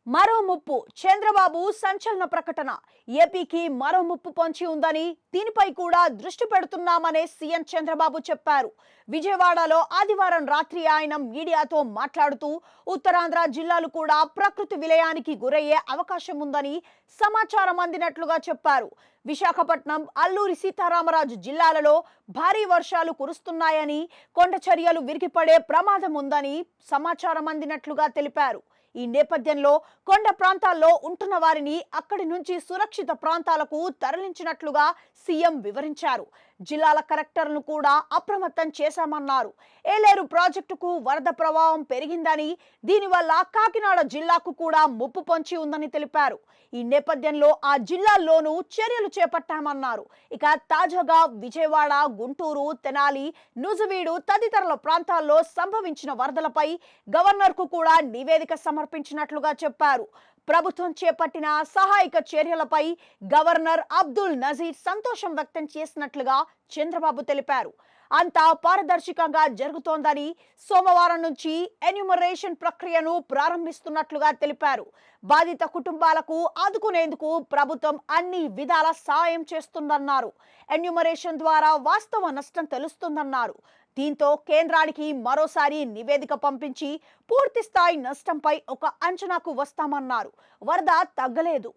మరో ముప్పు చంద్రబాబు సంచలన ప్రకటన. ఏపీకి మరో ముప్పు పొంచి ఉందని, దీనిపై కూడా దృష్టి పెడుతున్నామనే సీఎం చంద్రబాబు చెప్పారు. విజయవాడలో ఆదివారం రాత్రి ఆయన మీడియాతో మాట్లాడుతూ ఉత్తరాంధ్ర జిల్లాలు కూడా ప్రకృతి విలయానికి గురయ్యే అవకాశం ఉందని సమాచారం అందినట్లుగా చెప్పారు. విశాఖపట్నం, అల్లూరి సీతారామరాజు జిల్లాలలో భారీ వర్షాలు కురుస్తున్నాయని, కొండ చర్యలు విరిగిపడే ప్రమాదం ఉందని సమాచారం అందినట్లుగా తెలిపారు. ఈ నేపథ్యంలో కొండ ప్రాంతాల్లో ఉంటున్న వారిని అక్కడి నుంచి సురక్షిత ప్రాంతాలకు తరలించినట్లుగా సీఎం వివరించారు. జిల్లాల కలెక్టర్లను కూడా అప్రమత్తం చేశామన్నారు. ఏలేరు ప్రాజెక్టుకు వరద ప్రభావం పెరిగిందని, దీనివల్ల కాకినాడ జిల్లాకు కూడా ముప్పు పొంచి ఉందని తెలిపారు. ఈ నేపథ్యంలో ఆ జిల్లాల్లోనూ చర్యలు చేపట్టామన్నారు. ఇక తాజాగా విజయవాడ, గుంటూరు, తెనాలి, నూజివీడు తదితరుల ప్రాంతాల్లో సంభవించిన వరదలపై గవర్నర్కు కూడా నివేదిక సమర్పించినట్లుగా చెప్పారు. ప్రభుత్వం చేపట్టిన సహాయక చర్యలపై గవర్నర్ అబ్దుల్ నజీర్ సంతోషం వ్యక్తం చేసినట్లుగా చంద్రబాబు తెలిపారు. అంతా పారదర్శకంగా జరుగుతోందని, సోమవారం నుంచి ఎన్యూమరేషన్ ప్రక్రియను ప్రారంభిస్తున్నట్లుగా తెలిపారు. బాధిత కుటుంబాలకు ఆదుకునేందుకు ప్రభుత్వం అన్ని విధాల సాయం చేస్తుందన్నారు. ఎన్యూమరేషన్ ద్వారా వాస్తవ నష్టం తెలుస్తుందన్నారు. దీంతో కేంద్రానికి మరోసారి నివేదిక పంపించి పూర్తి స్థాయి నష్టంపై ఒక అంచనాకు వస్తామన్నారు. వరద తగ్గలేదు.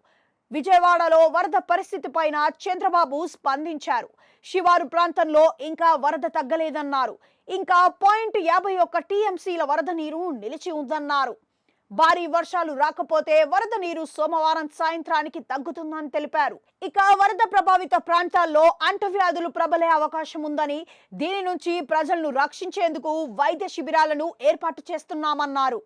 విజయవాడలో వరద పరిస్థితి పైన చంద్రబాబు స్పందించారు. శివారు ప్రాంతంలో ఇంకా వరద తగ్గలేదన్నారు. ఇంకా 51 టీఎంసీల వరద నీరు నిలిచి ఉందన్నారు. భారీ వర్షాలు రాకపోతే వరద నీరు సోమవారం సాయంత్రానికి తగ్గుతుందని తెలిపారు. ఇక వరద ప్రభావిత ప్రాంతాల్లో అంటువ్యాధులు ప్రబలే అవకాశం ఉందని, దీని నుంచి ప్రజలను రక్షించేందుకు వైద్య శిబిరాలను ఏర్పాటు చేస్తున్నామన్నారు.